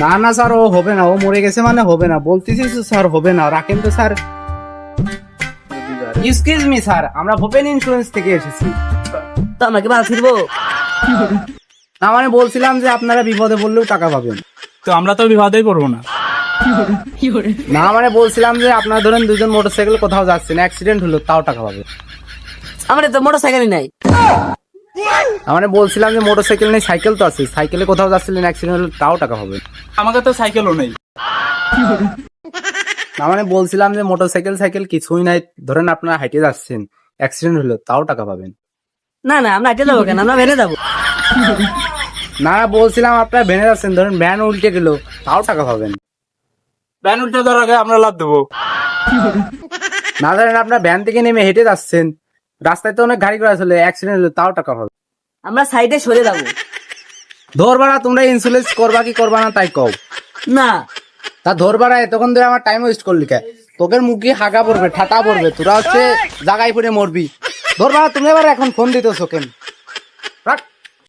না না স্যার, ও হবে না, ও মরে গেছে মানে হবে না, বলতেছি তো স্যার হবে না, রাখেন তো স্যার। এক্সকিউজ মি স্যার, আমরা ভোপেন ইন্স্যুরেন্স থেকে এসেছি। তো আমরা কি বাল ফিরবো? না মানে বলছিলাম যে আপনারা বিপদে পড়লেও টাকা পাবেন। তো আমরা তো বিবাদেই পড়বো না। না মানে বলছিলাম যে আপনারা ধরেন দুজন মোটরসাইকেল কোথাও যাচ্ছেন, অ্যাক্সিডেন্ট হলো তাও টাকা পাবে। আমাদের তো মোটর সাইকেলই নাই। না মানে বলছিলাম যে মোটরসাইকেল নেই, সাইকেল তো আছে, সাইকেলে কোথাও যাচ্ছিলেন, অ্যাক্সিডেন্ট হলো তাও টাকা পাবে। আমাকে তো সাইকেলও নেই। না মানে বলছিলাম যে মোটরসাইকেল সাইকেল কিছুই নাই, ধরেন আপনারা হাইটে যাচ্ছেন, অ্যাক্সিডেন্ট হলো তাও টাকা পাবেন। না না, আমরা হেঁটে যাবো কেন, আমরা ভেনে যাবো। না বলছিলাম আপনারা ভেনে যাচ্ছেন, ধরেন ভ্যান উল্টে গেল তাও টাকা পাবেন। ভ্যান উল্টে দেওয়ার আগে আমরা লাভ দেবো। না ধরেন আপনার ভ্যান থেকে নেমে হেঁটে যাচ্ছেন, রাস্তায় তো অনেক গাড়ি ঘোড়া চলে, অ্যাক্সিডেন্ট হলো তাও টাকা পাবে। আমরা সাইডে সরে যাবো। ধরবা না, তোমরা ইন্স্যুরেন্স করবা কি করবা না তাই কও। না, তা ধরবা না, এতক্ষণ ধরে আমার টাইম ওয়েস্ট করলি কে? তোকের মুখে হাগা পড়বে, ঠাটা পড়বে, তোরা হচ্ছে জাগায় পড়ে মরবি। ধরবা না, তুমি এবার এখন ফোন দিতেছো কেন?